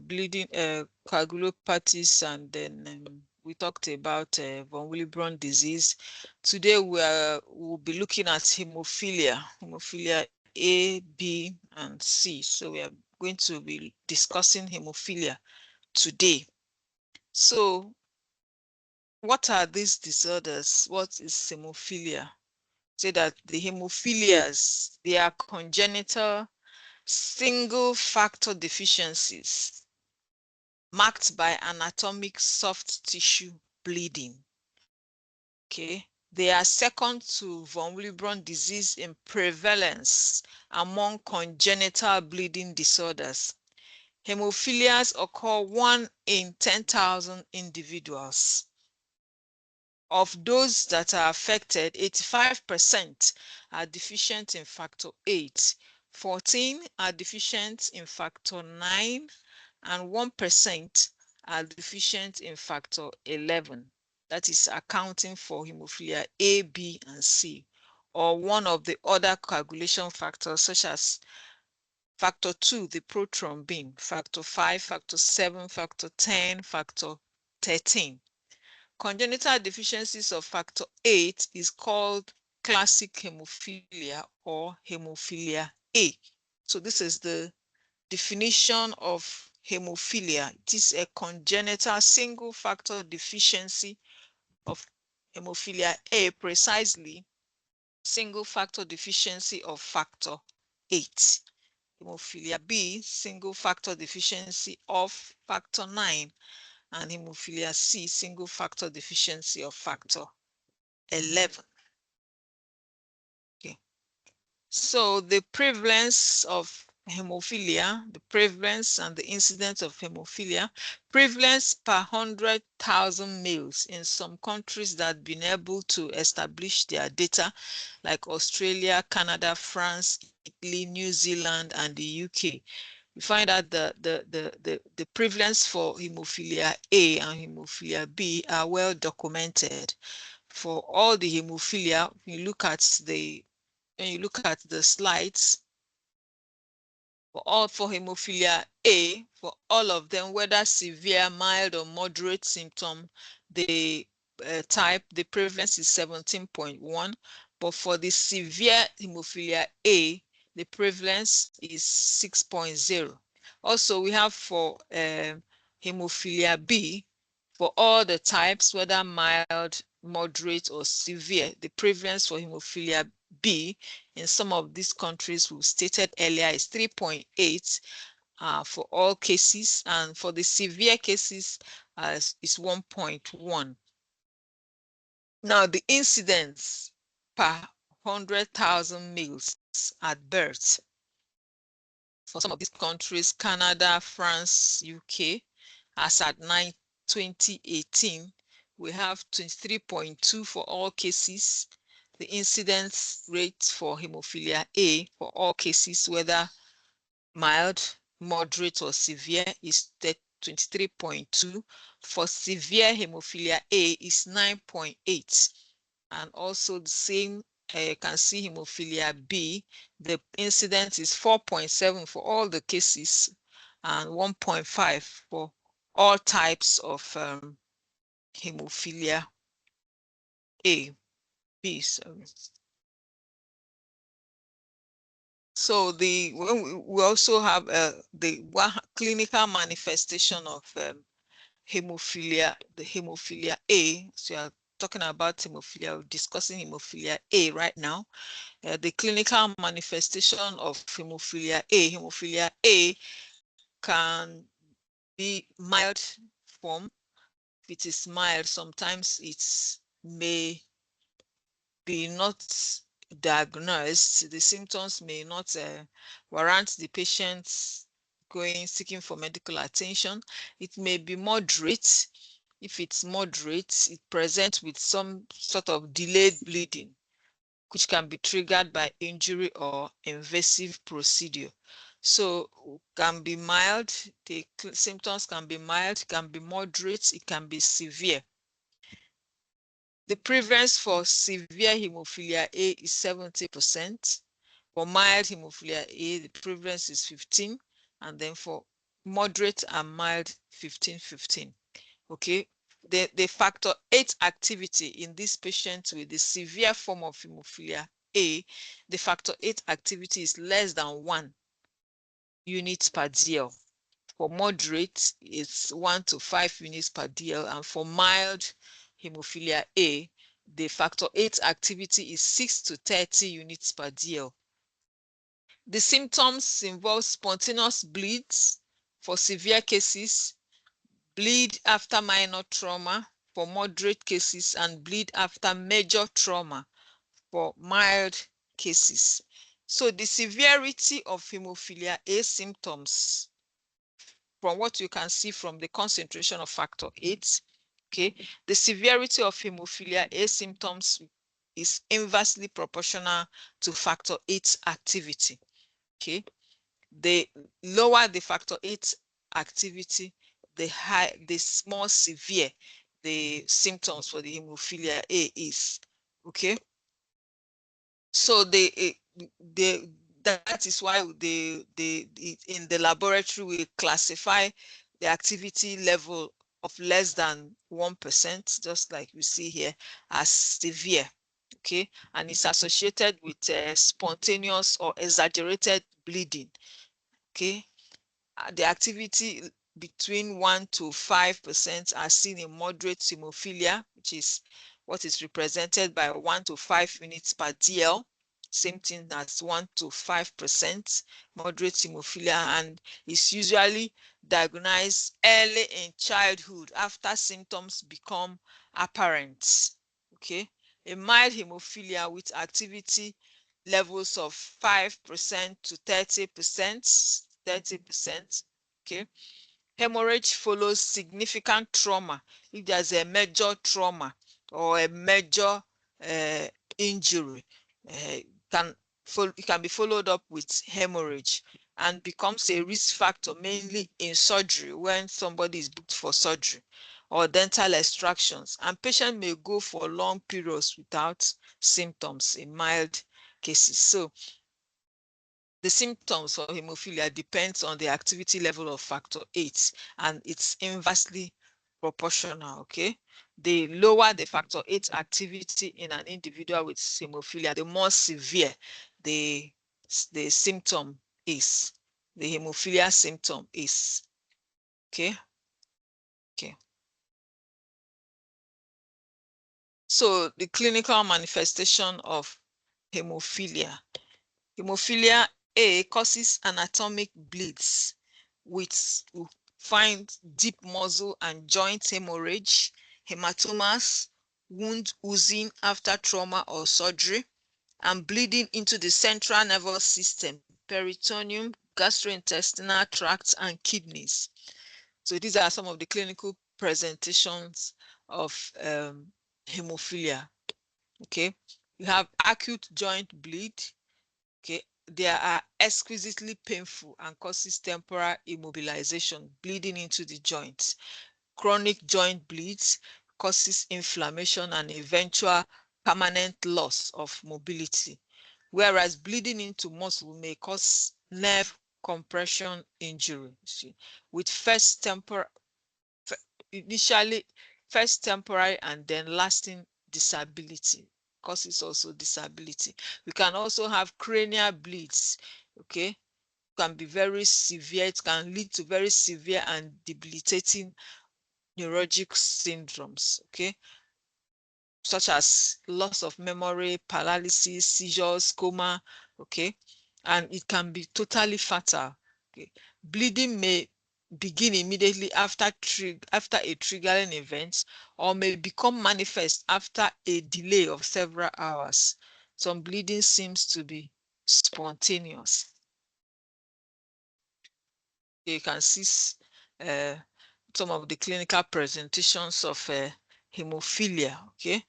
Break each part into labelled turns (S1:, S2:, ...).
S1: bleeding, coagulopathies, and then we talked about von Willebrand disease. Today we'll be looking at hemophilia A, B, and C. So we are going to be discussing hemophilia today. So what are these disorders? What is hemophilia? Say that the hemophilias, they are congenital single factor deficiencies marked by anatomic soft tissue bleeding. Okay, they are second to von Willebrand disease in prevalence among congenital bleeding disorders. Hemophilias occur 1 in 10,000 individuals. Of those that are affected, 85% are deficient in factor 8, 14 are deficient in factor 9, and 1% are deficient in factor 11. That is accounting for hemophilia A, B, and C, or one of the other coagulation factors such as factor 2, the prothrombin, factor 5, factor 7, factor 10, factor 13. Congenital deficiencies of factor 8 is called classic hemophilia or hemophilia A. So this is the definition of hemophilia. It is a congenital single factor deficiency of hemophilia A, precisely single factor deficiency of factor 8. Hemophilia B, single factor deficiency of factor 9. And hemophilia C, single factor deficiency of factor 11. Okay. So the prevalence of hemophilia, the prevalence and the incidence of hemophilia, prevalence per 100,000 males in some countries that have been able to establish their data, like Australia, Canada, France, Italy, New Zealand, and the UK. We find out the prevalence for hemophilia A and hemophilia B are well documented. For all the hemophilia, when you look at the slides, for hemophilia A, for all of them, whether severe, mild, or moderate symptom, the prevalence is 17.1. But for the severe hemophilia A, the prevalence is 6.0. Also, we have for hemophilia B, for all the types, whether mild, moderate, or severe, the prevalence for hemophilia B in some of these countries we stated earlier is 3.8 for all cases, and for the severe cases is 1.1. Now, the incidence per 100,000 males at birth for some of these countries, Canada, France, UK, as at 2018, we have 23.2 for all cases. The incidence rate for hemophilia A for all cases, whether mild, moderate, or severe, is 23.2. For severe hemophilia A is 9.8. And also the same, you can see hemophilia B, the incidence is 4.7 for all the cases and 1.5 for all types of hemophilia A, B. Sorry. So we also have the clinical manifestation of hemophilia, the hemophilia A. So we are talking about hemophilia, we're discussing hemophilia A right now. The clinical manifestation of hemophilia A can be mild form. If it is mild, sometimes it may be not diagnosed. The symptoms may not warrant the patient seeking for medical attention. It may be moderate. If it's moderate, it presents with some sort of delayed bleeding, which can be triggered by injury or invasive procedure. So can be mild, the symptoms can be mild, can be moderate, it can be severe. The prevalence for severe hemophilia A is 70%. For mild hemophilia A, the prevalence is 15%. And then for moderate and mild 15-15. Okay, the factor 8 activity in this patient with the severe form of hemophilia A, the factor 8 activity is less than 1 unit per DL. For moderate, it's 1 to 5 units per DL, and for mild hemophilia A, the factor 8 activity is 6 to 30 units per DL. The symptoms involve spontaneous bleeds for severe cases, bleed after minor trauma for moderate cases, and bleed after major trauma for mild cases. So the severity of hemophilia A symptoms, from what you can see from the concentration of factor 8, okay, the severity of hemophilia A symptoms is inversely proportional to factor 8 activity. Okay, the lower the factor 8 activity, the more severe the symptoms for the hemophilia A is. Okay, so that is why in the laboratory we classify the activity level of less than 1%, just like we see here, as severe. Okay, and it's associated with spontaneous or exaggerated bleeding. Okay, the activity between 1 to 5% are seen in moderate hemophilia, which is what is represented by 1 to 5 units per DL. Same thing as 1 to 5% moderate hemophilia, and is usually diagnosed early in childhood after symptoms become apparent. Okay, a mild hemophilia with activity levels of 5% to 30%, 30%. Okay, hemorrhage follows significant trauma. If there's a major trauma or a major injury, it can be followed up with hemorrhage and becomes a risk factor, mainly in surgery when somebody is booked for surgery or dental extractions, and patient may go for long periods without symptoms in mild cases. So the symptoms for hemophilia depends on the activity level of factor 8, and it's inversely proportional. Okay, the lower the factor 8 activity in an individual with hemophilia, the more severe the symptom is, the hemophilia symptom is. Okay, okay. So the clinical manifestation of hemophilia. Hemophilia A causes anatomic bleeds with find deep muscle and joint hemorrhage, hematomas, wound oozing after trauma or surgery, and bleeding into the central nervous system, peritoneum, gastrointestinal tract, and kidneys. So these are some of the clinical presentations of hemophilia. Okay, you have acute joint bleed. Okay, they are exquisitely painful and causes temporal immobilization, bleeding into the joints. Chronic joint bleeds causes inflammation and eventual permanent loss of mobility, whereas bleeding into muscle may cause nerve compression injury, with initially first temporary and then lasting disability, causes also disability. We can also have cranial bleeds. Okay, can be very severe. It can lead to very severe and debilitating neurologic syndromes. Okay, such as loss of memory, paralysis, seizures, coma. Okay, and it can be totally fatal. Okay, bleeding may begin immediately after a triggering event, or may become manifest after a delay of several hours. Some bleeding seems to be spontaneous. You can see some of the clinical presentations of hemophilia. Okay, you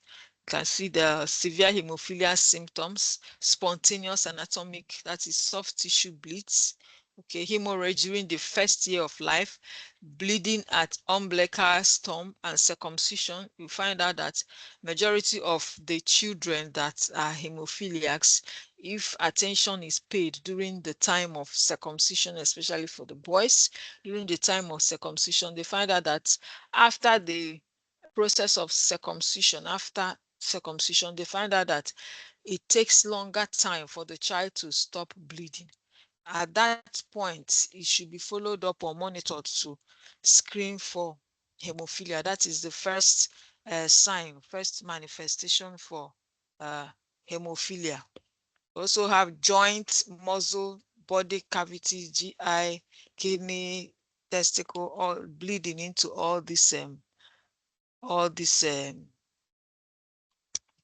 S1: can see the severe hemophilia symptoms, spontaneous anatomic, that is soft tissue bleeds. Okay, hemorrhage during the first year of life, bleeding at umbilical stump and circumcision. You find out that majority of the children that are hemophiliacs, if attention is paid during the time of circumcision, especially for the boys, during the time of circumcision, they find out that after the process of circumcision, they find out that it takes longer time for the child to stop bleeding. At that point, it should be followed up or monitored to screen for hemophilia. That is the first sign, first manifestation for uh, hemophilia. We also have joint, muscle, body cavity, GI, kidney, testicle, all bleeding into all these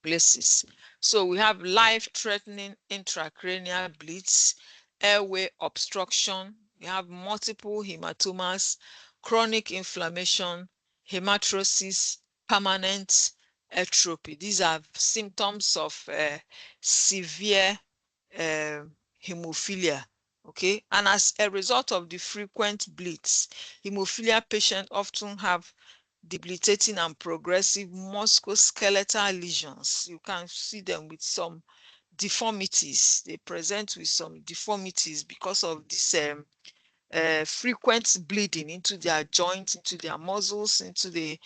S1: places. So we have life-threatening intracranial bleeds, airway obstruction, we have multiple hematomas, chronic inflammation, hematrosis, permanent atrophy. These are symptoms of severe uh, hemophilia. Okay, and as a result of the frequent bleeds, hemophilia patients often have debilitating and progressive musculoskeletal lesions. You can see them with some deformities. They present with some deformities because of this frequent bleeding into their joints, into their muscles, into the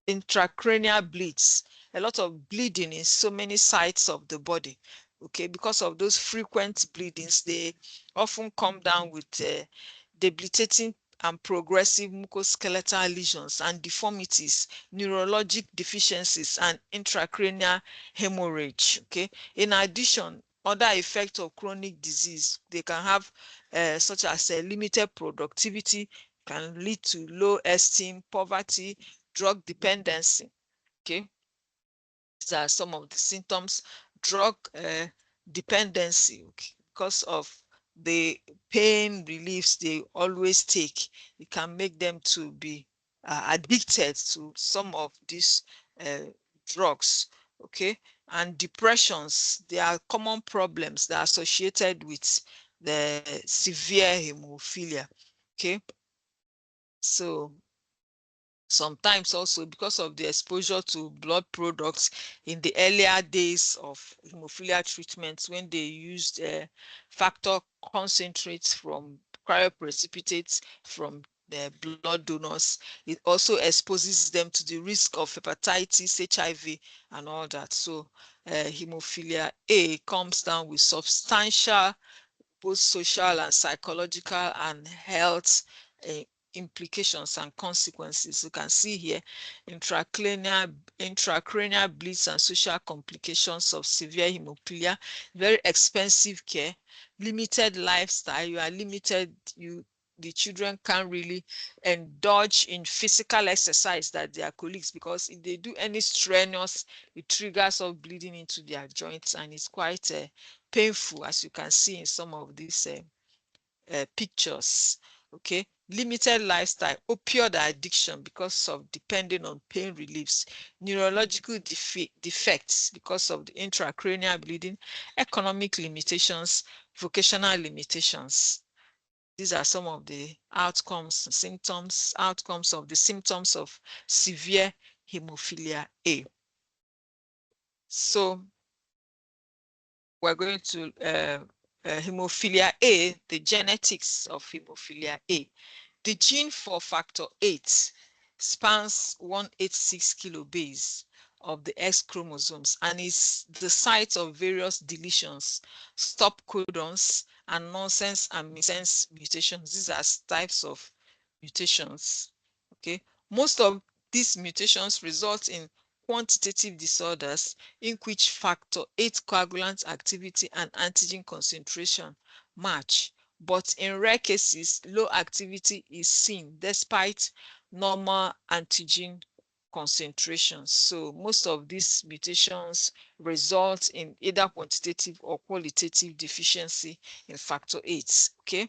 S1: intracranial bleeds. A lot of bleeding in so many sites of the body. Okay, because of those frequent bleedings, they often come down with debilitating and progressive musculoskeletal lesions and deformities, neurologic deficiencies, and intracranial hemorrhage. Okay, in addition, other effects of chronic disease, they can have such as limited productivity, can lead to low esteem, poverty, drug dependency. Okay, these are some of the symptoms. Drug dependency, okay, because of the pain reliefs they always take, it can make them to be addicted to some of these uh, drugs. Okay, and depressions, they are common problems that are associated with the severe hemophilia. Okay, so sometimes also because of the exposure to blood products in the earlier days of hemophilia treatments, when they used factor concentrates from cryoprecipitates from the blood donors, it also exposes them to the risk of hepatitis, HIV, and all that. So hemophilia A comes down with substantial both social and psychological and health uh, implications and consequences. You can see here intracranial bleeds and social complications of severe hemophilia, very expensive care, limited lifestyle. You are limited, the children can't really indulge in physical exercise that their colleagues, because if they do any strenuous, it triggers off bleeding into their joints, and it's quite painful, as you can see in some of these pictures. Okay, limited lifestyle, opioid addiction because of depending on pain reliefs, neurological defects because of the intracranial bleeding, economic limitations, vocational limitations. These are some of the outcomes of the symptoms of severe hemophilia A. So we're going to hemophilia A, the genetics of hemophilia A. The gene for factor 8 spans 186 kilobase of the X chromosomes and is the site of various deletions, stop codons, and nonsense and missense mutations. These are types of mutations. Okay, most of these mutations result in quantitative disorders in which factor 8 coagulant activity and antigen concentration match, but in rare cases, low activity is seen despite normal antigen concentrations. So most of these mutations result in either quantitative or qualitative deficiency in factor 8. Okay,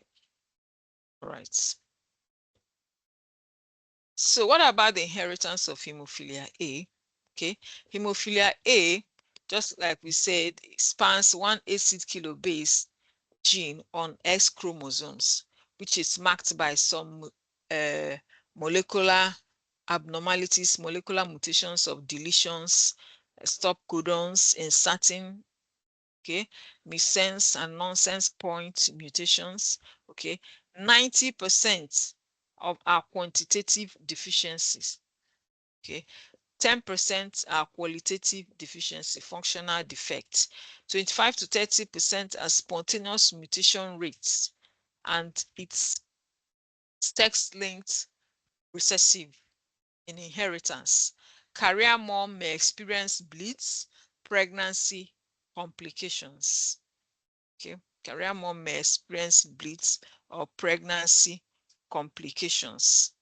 S1: all right. So what about the inheritance of hemophilia A? Okay, hemophilia A, just like we said, spans 186 kilobase gene on X chromosomes, which is marked by some molecular abnormalities, molecular mutations of deletions, stop codons in certain, okay, missense and nonsense point mutations, okay. 90% of our quantitative deficiencies, okay. 10% are qualitative deficiency, functional defects. 25 to 30% are spontaneous mutation rates, and it's sex-linked recessive in inheritance. Career mom may experience bleeds, pregnancy complications. Okay, career mom may experience bleeds or pregnancy complications.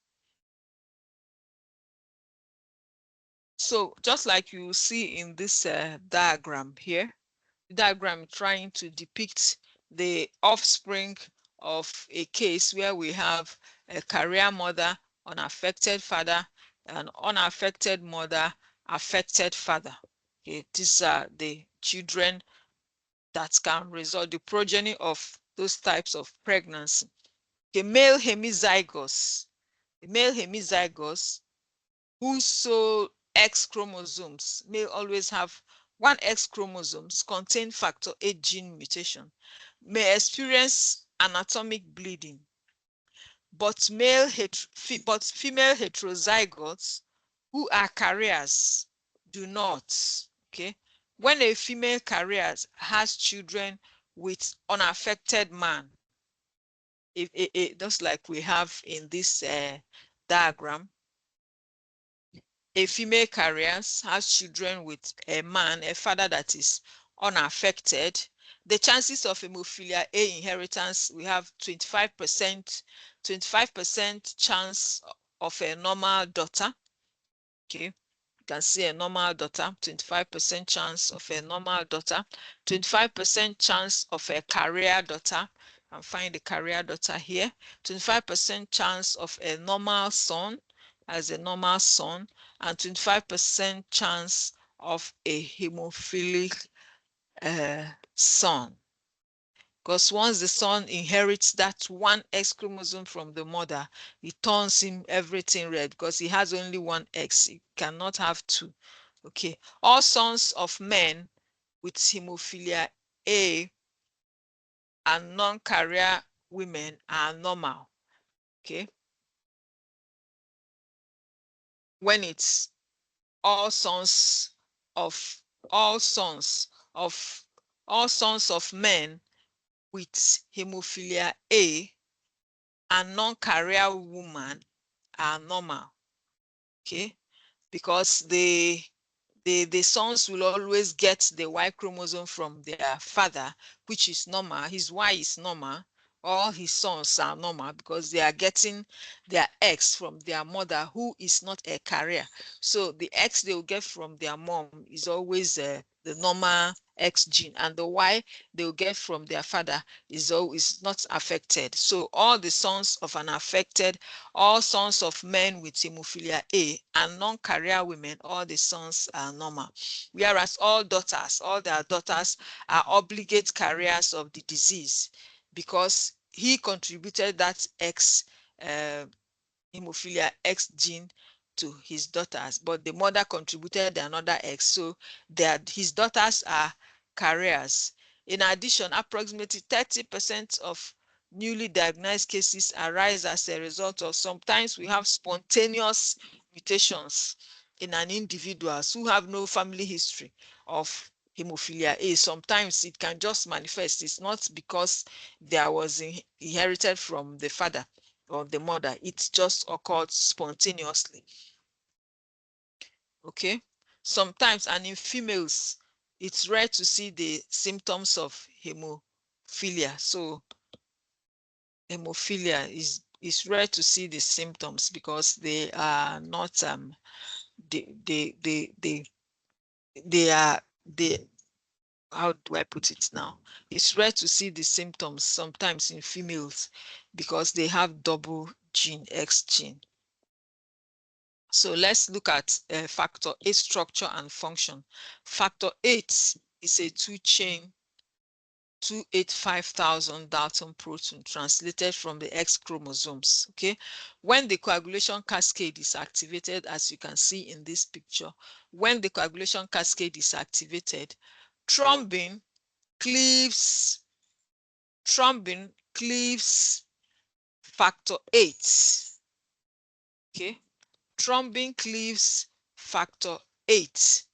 S1: So just like you see in this diagram here, diagram trying to depict the offspring of a case where we have a career mother, unaffected father, an unaffected mother, affected father. Okay, these are the children that can result, the progeny of those types of pregnancy. Okay, male hemizygous. The male hemizygous whose sole X chromosomes may always have one X chromosomes contain factor 8 gene mutation, may experience anatomic bleeding, but female heterozygotes who are carriers do not. Okay, when a female carrier has children with unaffected man, just like we have in this diagram, a female carrier has children with a man, a father that is unaffected, the chances of hemophilia A inheritance, we have 25% chance of a normal daughter. Okay, you can see a normal daughter, 25% chance of a normal daughter, 25% chance of a carrier daughter. And find the carrier daughter here. 25% chance of a normal son, as a normal son, and 25% chance of a hemophilic son. Because once the son inherits that one X chromosome from the mother, it turns him everything red because he has only one X. He cannot have two. Okay. All sons of men with hemophilia A and non-carrier women are normal. Okay. When it's all sons of all sons of all sons of men with hemophilia A and non-carrier woman are normal. Okay, because the sons will always get the Y chromosome from their father, which is normal. His Y is normal. All his sons are normal because they are getting their X from their mother, who is not a carrier. So the X they will get from their mom is always the normal X gene, and the Y they will get from their father is always not affected. So all the sons of an affected, all sons of men with hemophilia A and non-carrier women, all the sons are normal. Whereas all their daughters are obligate carriers of the disease because he contributed that X hemophilia X gene to his daughters, but the mother contributed another X, so his daughters are carriers. In addition, approximately 30% of newly diagnosed cases arise as a result of, sometimes we have spontaneous mutations in an individual who have no family history of hemophilia A. Sometimes it can just manifest. It's not because there was inherited from the father or the mother. It just occurred spontaneously. Okay, sometimes, and in females, it's rare to see the symptoms of hemophilia. So hemophilia is rare to see the symptoms because they are not they are they how do I put it now? It's rare to see the symptoms sometimes in females because they have double gene, X gene. So let's look at factor 8 structure and function. Factor 8 is a two-chain 285,000 Dalton protein translated from the X chromosomes. Okay, when the coagulation cascade is activated, as you can see in this picture, when the coagulation cascade is activated, thrombin cleaves factor 8. Okay, thrombin cleaves factor 8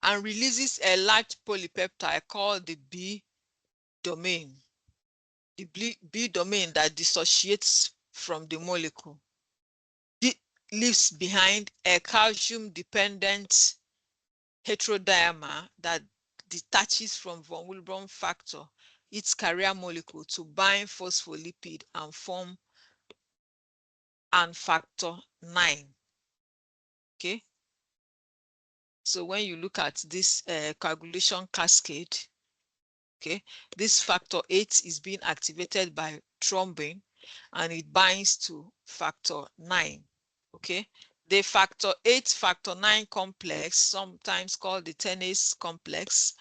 S1: and releases a large polypeptide called the B domain. The B domain that dissociates from the molecule. It leaves behind a calcium-dependent heterodimer that detaches from von Willebrand factor, its carrier molecule, to bind phospholipid and form factor 9. Okay, so when you look at this coagulation cascade, okay, this factor 8 is being activated by thrombin and it binds to factor 9. Okay, the factor 8 factor 9 complex, sometimes called the tenase complex,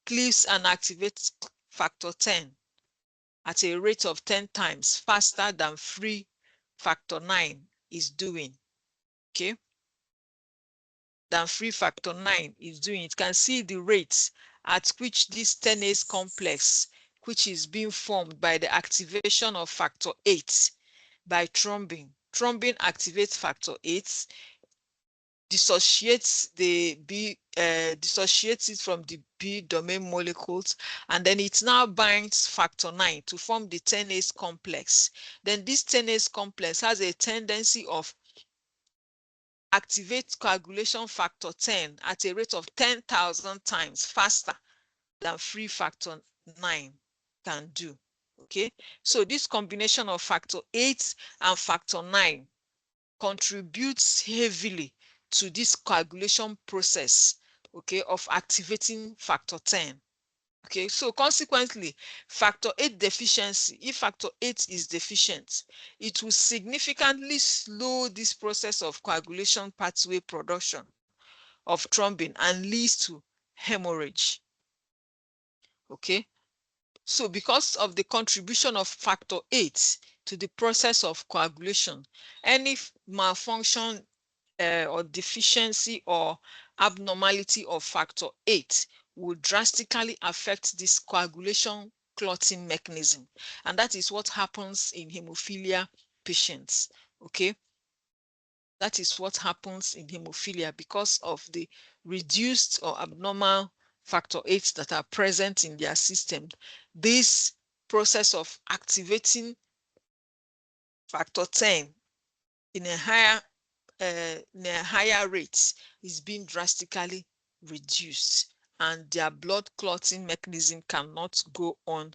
S1: cleaves and activates factor 10 at a rate of 10 times faster than free factor 9 is doing. Okay, than free factor 9 is doing. It can see the rates at which this tenase complex, which is being formed by the activation of factor 8 by thrombin. Thrombin activates factor 8, dissociates dissociates it from the B domain molecules, and then it now binds factor 9 to form the tenase complex. Then this tenase complex has a tendency of activate coagulation factor 10 at a rate of 10,000 times faster than free factor 9 can do. Okay, so this combination of factor 8 and factor 9 contributes heavily to this coagulation process, okay, of activating factor 10. Okay, so consequently, factor 8 deficiency, if factor 8 is deficient, it will significantly slow this process of coagulation pathway production of thrombin and leads to hemorrhage. Okay, so because of the contribution of factor 8 to the process of coagulation, any malfunction or deficiency or abnormality of factor 8 will drastically affect this coagulation clotting mechanism. And that is what happens in hemophilia patients. Okay, that is what happens in hemophilia because of the reduced or abnormal factor 8 that are present in their system. This process of activating factor 10 in a higher rate is being drastically reduced, and their blood clotting mechanism cannot go on.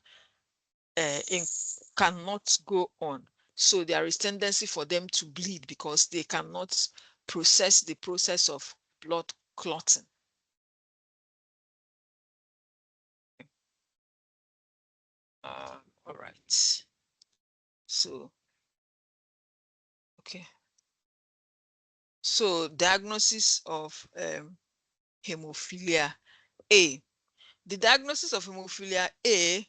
S1: So there is tendency for them to bleed because they cannot process the process of blood clotting. All right. So, okay. So diagnosis of hemophilia A. The diagnosis of hemophilia A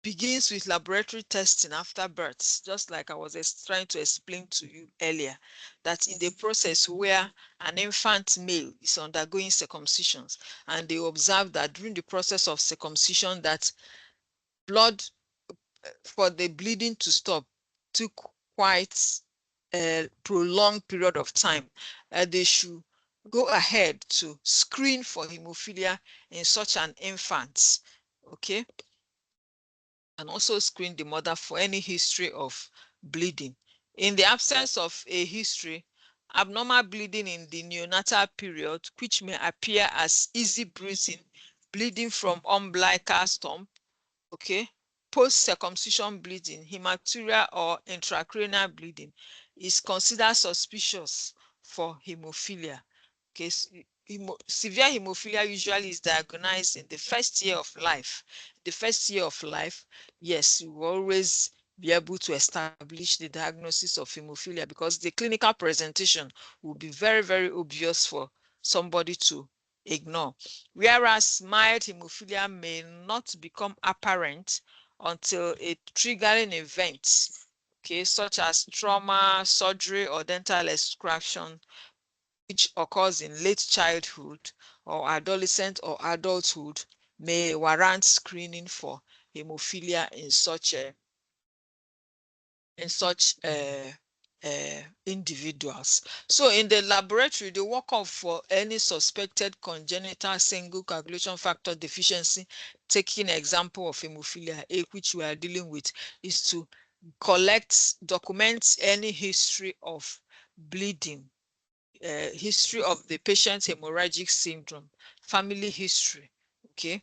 S1: begins with laboratory testing after birth, just like I was trying to explain to you earlier, that in the process where an infant male is undergoing circumcisions, and they observe that during the process of circumcision that blood for the bleeding to stop took quite a prolonged period of time, they should go ahead to screen for hemophilia in such an infant. Okay, and also screen the mother for any history of bleeding. In the absence of a history, abnormal bleeding in the neonatal period, which may appear as easy bruising, bleeding from umbilical stump, okay, post-circumcision bleeding, hematuria or intracranial bleeding is considered suspicious for hemophilia. Okay, severe hemophilia usually is diagnosed in the first year of life. The first year of life, yes, you will always be able to establish the diagnosis of hemophilia because the clinical presentation will be very, very obvious for somebody to ignore. Whereas mild hemophilia may not become apparent until a triggering event, okay, such as trauma, surgery, or dental extraction, which occurs in late childhood or adolescent or adulthood, may warrant screening for hemophilia in such individuals. So in the laboratory, the workup for any suspected congenital single coagulation factor deficiency, taking example of hemophilia A, which we are dealing with, is to document any history of bleeding, history of the patient's hemorrhagic syndrome, family history, okay,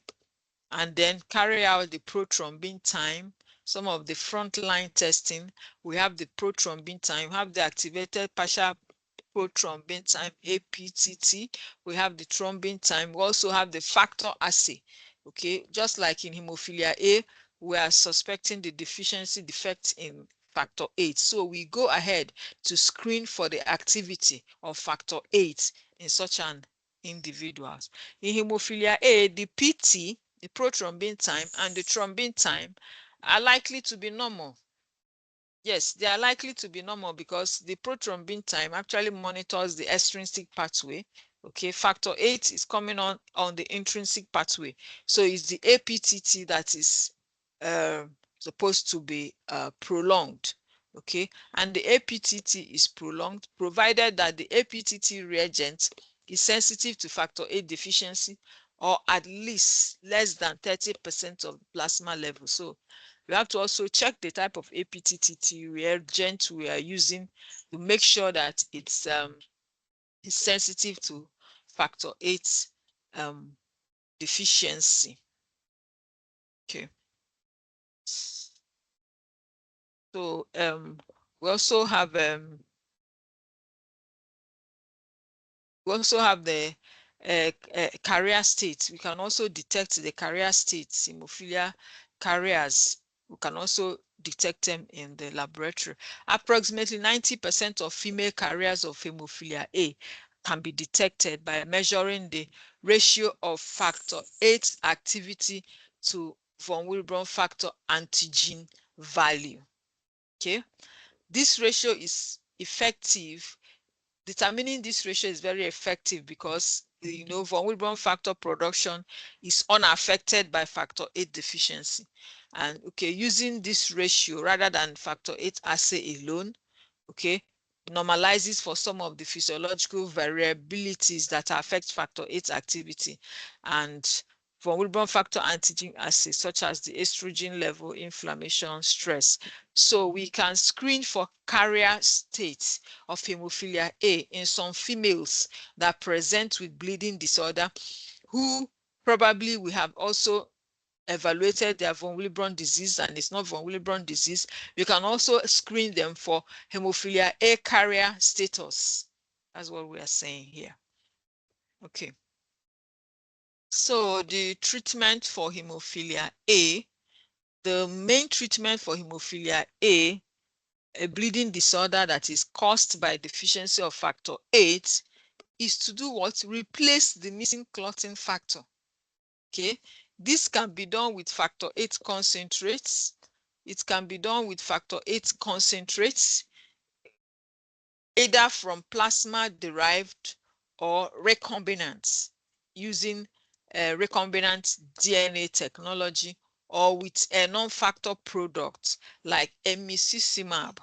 S1: and then carry out the prothrombin time, some of the frontline testing. We have the prothrombin time, we have the activated partial prothrombin time, APTT. We have the thrombin time. We also have the factor assay. Okay, just like in hemophilia A, we are suspecting the deficiency defect in factor 8. So we go ahead to screen for the activity of factor 8 in such an individuals. In hemophilia A, the PT, the prothrombin time, and the thrombin time are likely to be normal. Yes, they are likely to be normal because the prothrombin time actually monitors the extrinsic pathway. Okay, factor 8 is coming on the intrinsic pathway. So it's the APTT that is supposed to be prolonged. Okay, and the APTT is prolonged provided that the APTT reagent is sensitive to factor 8 deficiency or at least less than 30% of plasma level. So we have to also check the type of APTT reagent we are using to make sure that it's sensitive to factor 8 deficiency. Okay. So we also have the carrier state. We can also detect the carrier states, hemophilia carriers. We can also detect them in the laboratory. Approximately 90% of female carriers of hemophilia A can be detected by measuring the ratio of factor 8 activity to von Willebrand factor antigen value. Okay, this ratio is effective. Determining this ratio is very effective because von Willebrand factor production is unaffected by factor 8 deficiency. And okay, using this ratio rather than factor 8 assay alone, okay, normalizes for some of the physiological variabilities that affect factor 8 activity and von Willebrand factor antigen assays such as the estrogen level, inflammation, stress. So we can screen for carrier states of hemophilia A in some females that present with bleeding disorder who probably we have also evaluated their von Willebrand disease and it's not von Willebrand disease. You can also screen them for hemophilia A carrier status. That's what we are saying here. Okay. So the treatment for hemophilia A, the main treatment for hemophilia A, a bleeding disorder that is caused by deficiency of factor 8, is to do what? Replace the missing clotting factor. Okay, this can be done with factor 8 concentrates. It can be done with factor 8 concentrates, either from plasma derived or recombinant, using recombinant DNA technology, or with a non-factor product like emicizumab.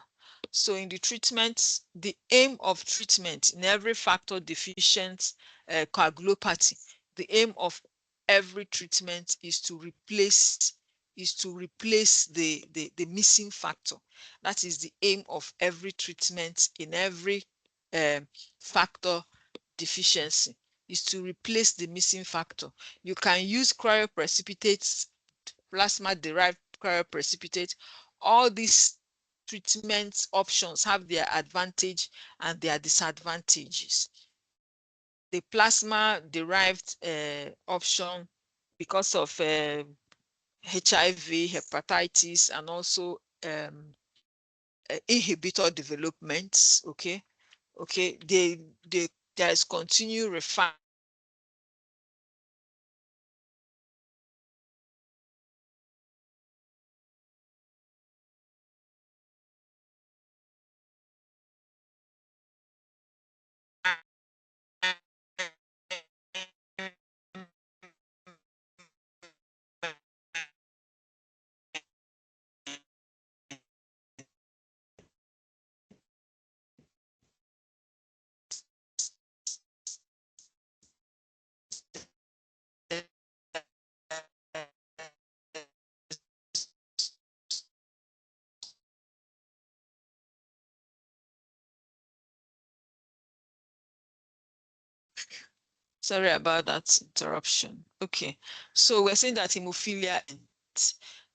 S1: So in the treatment, the aim of treatment in every factor deficient coagulopathy, the aim of every treatment is to replace the missing factor. That is the aim of every treatment in every factor deficiency, is to replace the missing factor. You can use cryoprecipitates, plasma derived cryoprecipitate. All these treatment options have their advantage and their disadvantages. The plasma derived option, because of HIV, hepatitis, and also inhibitor developments, okay, there is continued refinement Sorry about that interruption. Okay, so we're saying that hemophilia,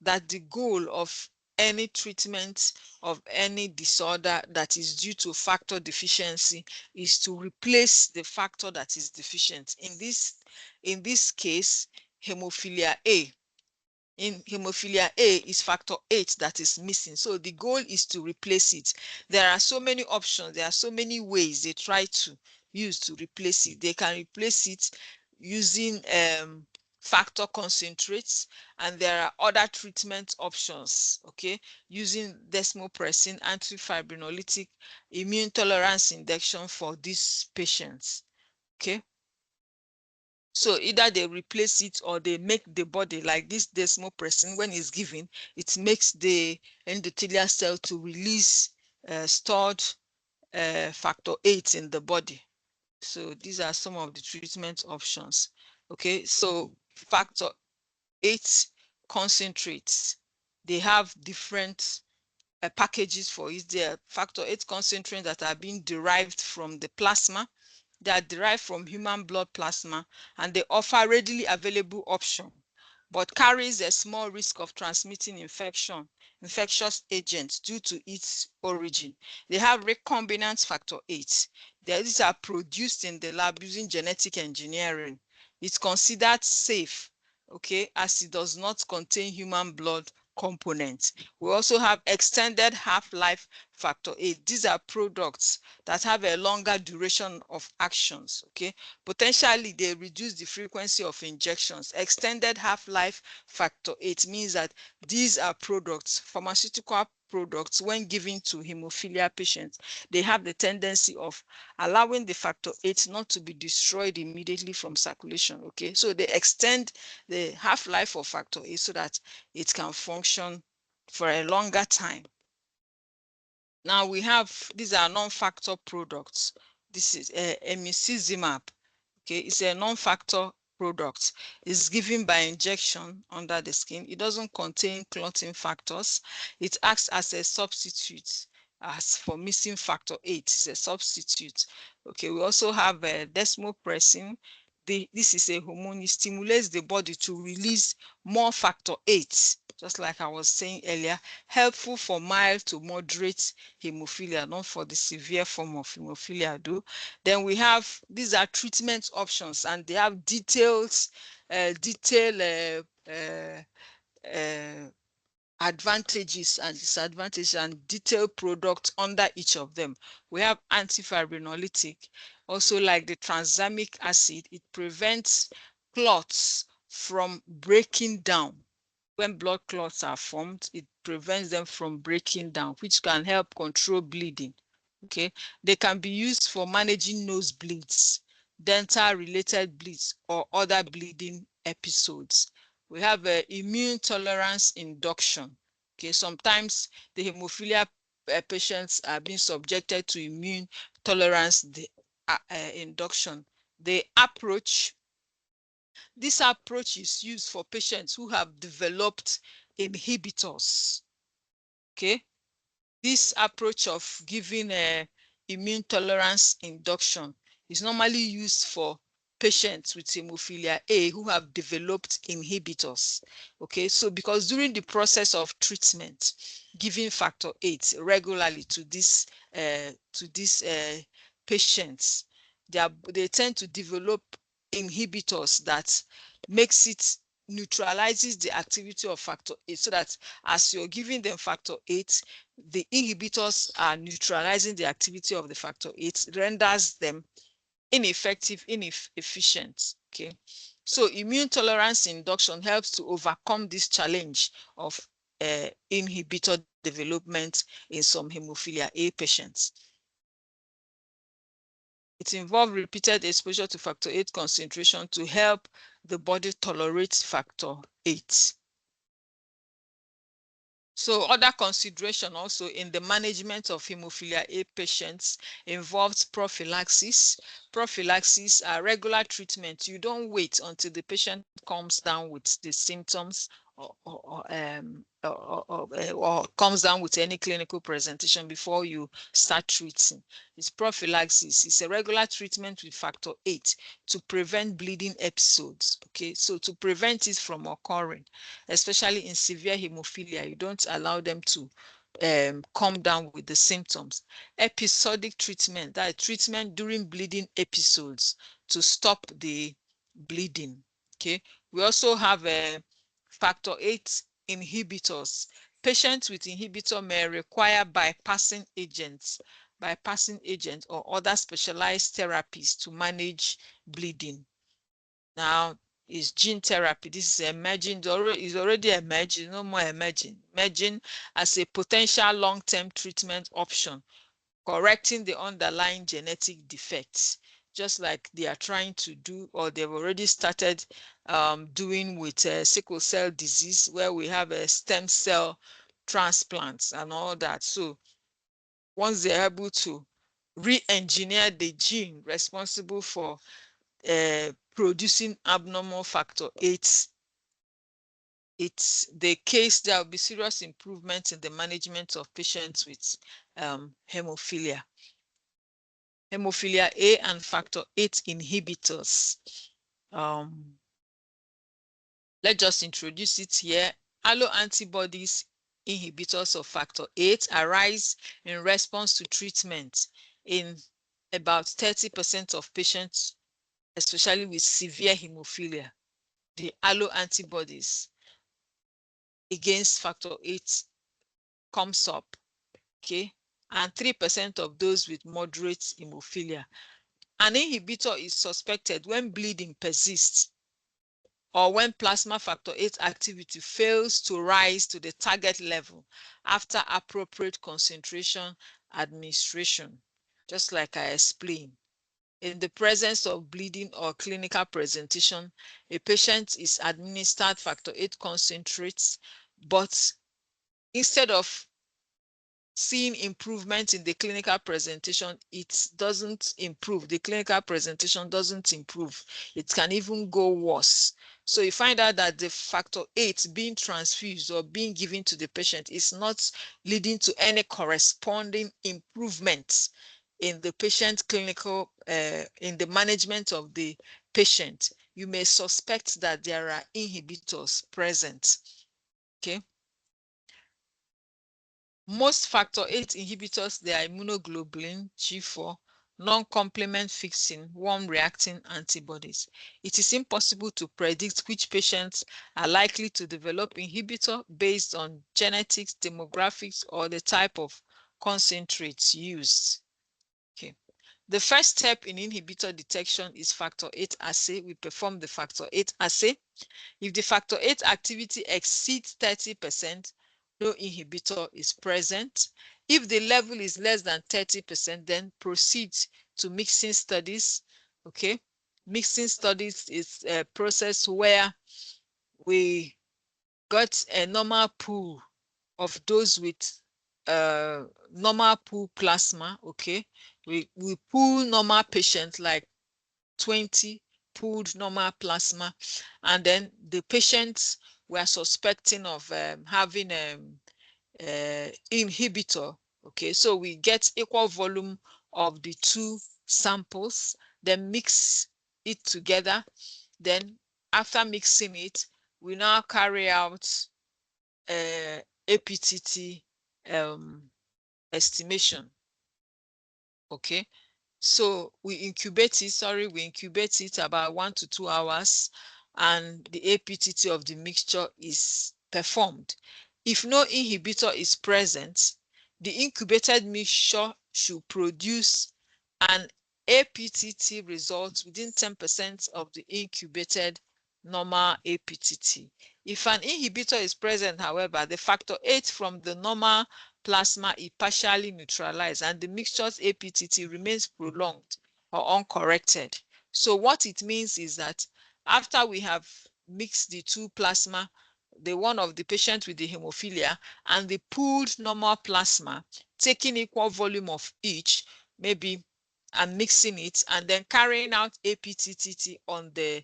S1: that the goal of any treatment of any disorder that is due to factor deficiency is to replace the factor that is deficient. In this case, hemophilia A. In hemophilia A is factor 8 that is missing. So the goal is to replace it. There are so many options. There are so many ways they try to use to replace it. They can replace it using factor concentrates, and there are other treatment options, okay, using desmopressin, antifibrinolytic, immune tolerance induction for these patients, okay. So either they replace it or they make the body, like this desmopressin, when it's given, it makes the endothelial cell to release stored factor 8 in the body. So these are some of the treatment options. Okay, so factor 8 concentrates, they have different packages for it. There are factor 8 concentrates that are being derived from the plasma. They are derived from human blood plasma, and they offer readily available option, but carries a small risk of transmitting infectious agents due to its origin. They have recombinant factor 8. These are produced in the lab using genetic engineering. It's considered safe, okay, as it does not contain human blood components. We also have extended half-life factor 8. These are products that have a longer duration of actions, okay. Potentially they reduce the frequency of injections. Extended half-life factor 8 means that these are products, pharmaceutical products, when given to hemophilia patients, they have the tendency of allowing the factor 8 not to be destroyed immediately from circulation, okay. So they extend the half-life of factor 8 so that it can function for a longer time. Now we have, these are non-factor products. This is emicizumab. Okay, it's a non-factor product. It's given by injection under the skin. It doesn't contain clotting factors. It acts as a substitute as for missing factor 8. It's a substitute. Okay, we also have desmopressin. This is a hormone. It stimulates the body to release more factor 8, just like I was saying earlier, helpful for mild to moderate hemophilia, not for the severe form of hemophilia though. Then we have, these are treatment options, and they have detailed advantages and disadvantages and detailed products under each of them. We have antifibrinolytic, also like the tranexamic acid. It prevents clots from breaking down. When blood clots are formed, it prevents them from breaking down, which can help control bleeding. Okay, they can be used for managing nosebleeds, dental related bleeds, or other bleeding episodes. We have immune tolerance induction. Okay, sometimes the hemophilia patients are being subjected to immune tolerance induction. This approach is used for patients who have developed inhibitors. Okay, this approach of giving immune tolerance induction is normally used for patients with hemophilia A who have developed inhibitors. Okay, so because during the process of treatment, giving factor 8 regularly to these patients, they tend to develop inhibitors that makes it neutralizes the activity of factor 8, so that as you're giving them factor 8, the inhibitors are neutralizing the activity of the factor 8, renders them ineffective, inefficient. Okay, so immune tolerance induction helps to overcome this challenge of inhibitor development in some hemophilia A patients. It involves repeated exposure to factor 8 concentration to help the body tolerate factor 8. So other consideration also in the management of hemophilia A patients involves prophylaxis. Prophylaxis are regular treatment. You don't wait until the patient comes down with the symptoms or comes down with any clinical presentation before you start treating. It's prophylaxis. It's a regular treatment with factor 8 to prevent bleeding episodes. Okay, so to prevent it from occurring, especially in severe hemophilia, you don't allow them to come down with the symptoms. Episodic treatment, that is treatment during bleeding episodes to stop the bleeding. Okay, we also have a factor 8 inhibitors. Patients with inhibitor may require bypassing agents or other specialized therapies to manage bleeding. Now is gene therapy. This is emerging, is already emerging, no more emerging as a potential long-term treatment option, correcting the underlying genetic defects, just like they are trying to do, or they've already started doing with sickle cell disease, where we have a stem cell transplants and all that. So once they're able to re-engineer the gene responsible for producing abnormal factor 8, it's the case there will be serious improvement in the management of patients with hemophilia. Hemophilia A and factor 8 inhibitors. Let's just introduce it here. Alloantibodies inhibitors of factor 8 arise in response to treatment in about 30% of patients, especially with severe hemophilia. The alloantibodies against factor 8 comes up, okay? And 3% of those with moderate hemophilia. An inhibitor is suspected when bleeding persists or when plasma factor 8 activity fails to rise to the target level after appropriate concentration administration, just like I explained. In the presence of bleeding or clinical presentation, a patient is administered factor 8 concentrates, but instead of seeing improvement in the clinical presentation, it doesn't improve. The clinical presentation doesn't improve. It can even go worse. So you find out that the factor 8 being transfused or being given to the patient is not leading to any corresponding improvement in the patient clinical, in the management of the patient. You may suspect that there are inhibitors present. Okay. Most factor 8 inhibitors, they are immunoglobulin G4, non-complement fixing, warm-reacting antibodies. It is impossible to predict which patients are likely to develop inhibitor based on genetics, demographics, or the type of concentrates used. Okay. The first step in inhibitor detection is factor 8 assay. We perform the factor 8 assay. If the factor 8 activity exceeds 30%, no inhibitor is present. If the level is less than 30%, then proceed to mixing studies. Okay, mixing studies is a process where we got a normal pool of those with normal pool plasma. Okay, we pool normal patients, like 20 pooled normal plasma, and then the patients were suspecting of having inhibitor. Okay, so we get equal volume of the two samples, then mix it together. Then after mixing it, we now carry out APTT estimation. Okay, so we incubate it about 1 to 2 hours, and the APTT of the mixture is performed. If no inhibitor is present, the incubated mixture should produce an APTT result within 10% of the incubated normal APTT. If an inhibitor is present, however, the factor 8 from the normal plasma is partially neutralized and the mixture's APTT remains prolonged or uncorrected. So what it means is that after we have mixed the two plasma, the one of the patient with the hemophilia and the pooled normal plasma, taking equal volume of each, maybe, and mixing it and then carrying out APTT on the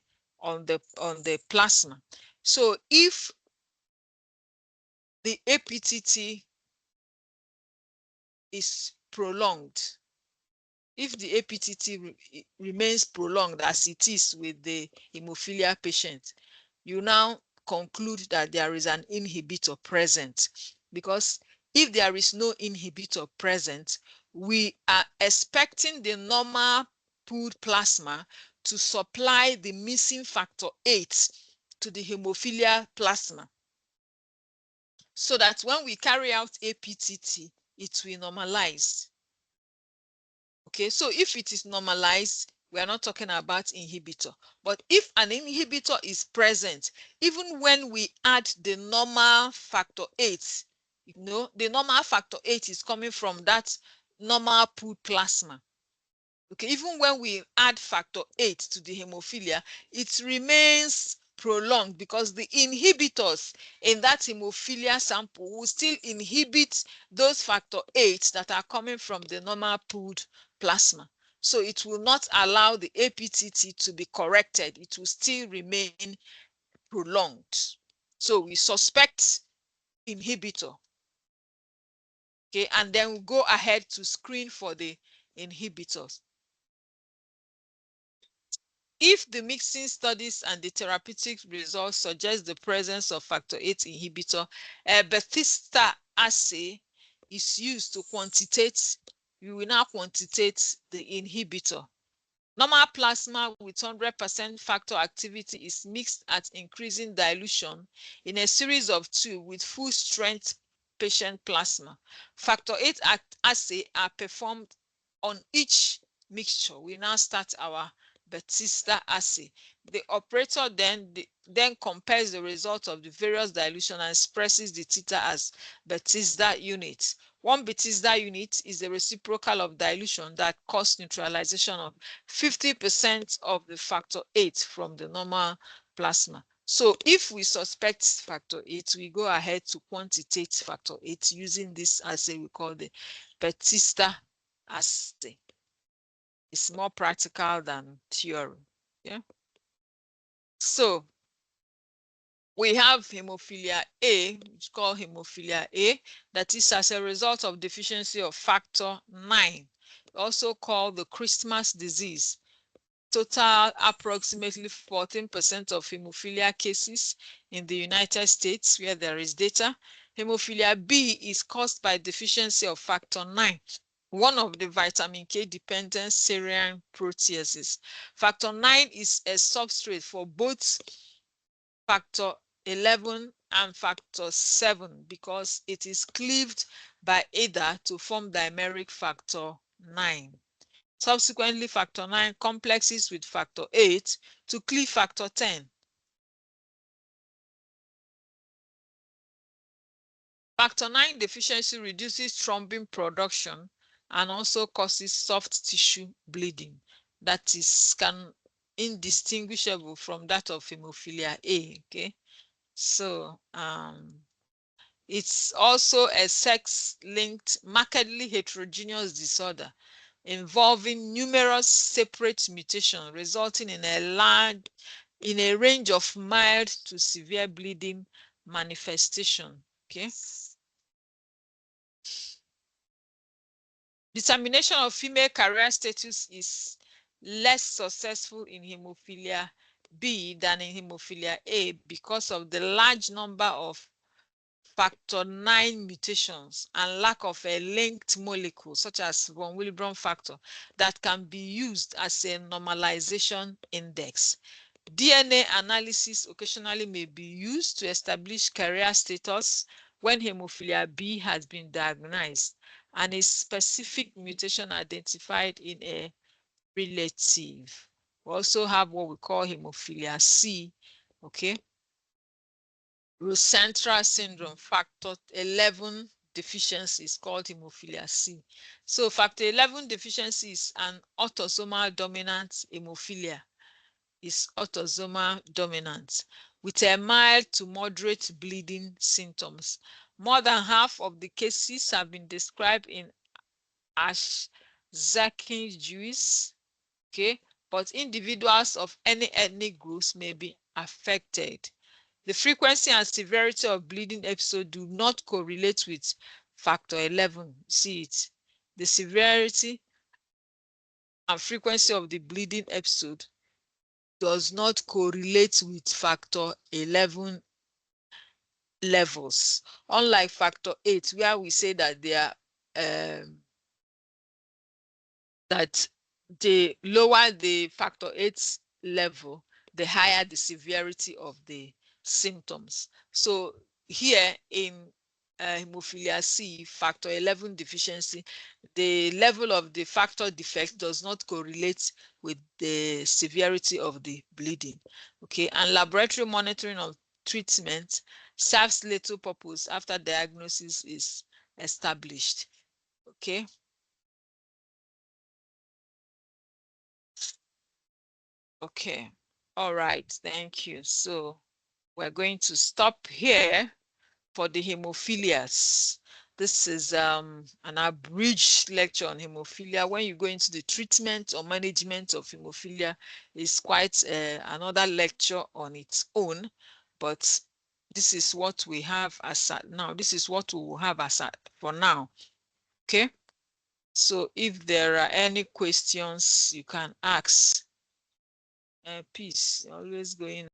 S1: plasma. So if the APTT is prolonged. If the APTT remains prolonged as it is with the hemophilia patient, you now conclude that there is an inhibitor present, because if there is no inhibitor present, we are expecting the normal pooled plasma to supply the missing factor 8 to the hemophilia plasma, so that when we carry out APTT, it will normalize. Okay, so if it is normalized, we are not talking about inhibitor. But if an inhibitor is present, even when we add the normal factor 8, the normal factor 8 is coming from that normal pooled plasma. Okay, even when we add factor 8 to the hemophilia, it remains prolonged, because the inhibitors in that hemophilia sample will still inhibit those factor 8 that are coming from the normal pooled plasma. So it will not allow the APTT to be corrected. It will still remain prolonged. So we suspect inhibitor. Okay, and then we go ahead to screen for the inhibitors. If the mixing studies and the therapeutic results suggest the presence of factor 8 inhibitor, a Bethesda assay is used to quantitate. You will now quantitate the inhibitor. Normal plasma with 100% factor activity is mixed at increasing dilution in a series of 2 with full strength patient plasma. Factor 8 assay are performed on each mixture. We now start our Bethesda assay. The operator then compares the result of the various dilution and expresses the theta as Bethesda units. One Bethesda unit is the reciprocal of dilution that causes neutralization of 50% of the factor 8 from the normal plasma. So if we suspect factor 8, we go ahead to quantitate factor 8 using this assay we call the Bethesda assay. It's more practical than theory. Yeah. So we have hemophilia A, which is called hemophilia A, that is as a result of deficiency of factor 9, also called the Christmas disease. Total approximately 14% of hemophilia cases in the United States where there is data. Hemophilia B is caused by deficiency of factor 9, one of the vitamin K dependent serine proteases. Factor 9 is a substrate for both factor 11 and factor 7 because it is cleaved by either to form dimeric factor 9. Subsequently, factor 9 complexes with factor 8 to cleave factor 10. Factor 9 deficiency reduces thrombin production and also causes soft tissue bleeding that is indistinguishable from that of hemophilia A. Okay, so it's also a sex-linked, markedly heterogeneous disorder involving numerous separate mutations, resulting in a range of mild to severe bleeding manifestation. Okay. Determination of female carrier status is less successful in hemophilia B than in hemophilia A because of the large number of factor 9 mutations and lack of a linked molecule such as von Willebrand factor that can be used as a normalization index. DNA analysis occasionally may be used to establish carrier status when hemophilia B has been diagnosed and a specific mutation identified in a relative. We also have what we call hemophilia C, okay? Rosenthal syndrome, factor 11 deficiency is called hemophilia C. So factor 11 deficiency is an autosomal dominant hemophilia. Is autosomal dominant with a mild to moderate bleeding symptoms. More than half of the cases have been described in Ashkenazi Jews, okay, but individuals of any ethnic groups may be affected. The frequency and severity of bleeding episode do not correlate with factor 11. See it. The severity and frequency of the bleeding episode does not correlate with factor 11 levels. Unlike factor 8, where we say that they are that the lower the factor 8 level, the higher the severity of the symptoms. So here in hemophilia C, factor 11 deficiency, the level of the factor defect does not correlate with the severity of the bleeding. Okay, and laboratory monitoring of treatment serves little purpose after diagnosis is established. Okay. Okay. All right. Thank you. So we're going to stop here for the hemophilias. This is an abridged lecture on hemophilia. When you go into the treatment or management of hemophilia, it's quite another lecture on its own. But this is what we have as at now. This is what we will have as at for now. Okay. So if there are any questions, you can ask. Peace. Always going.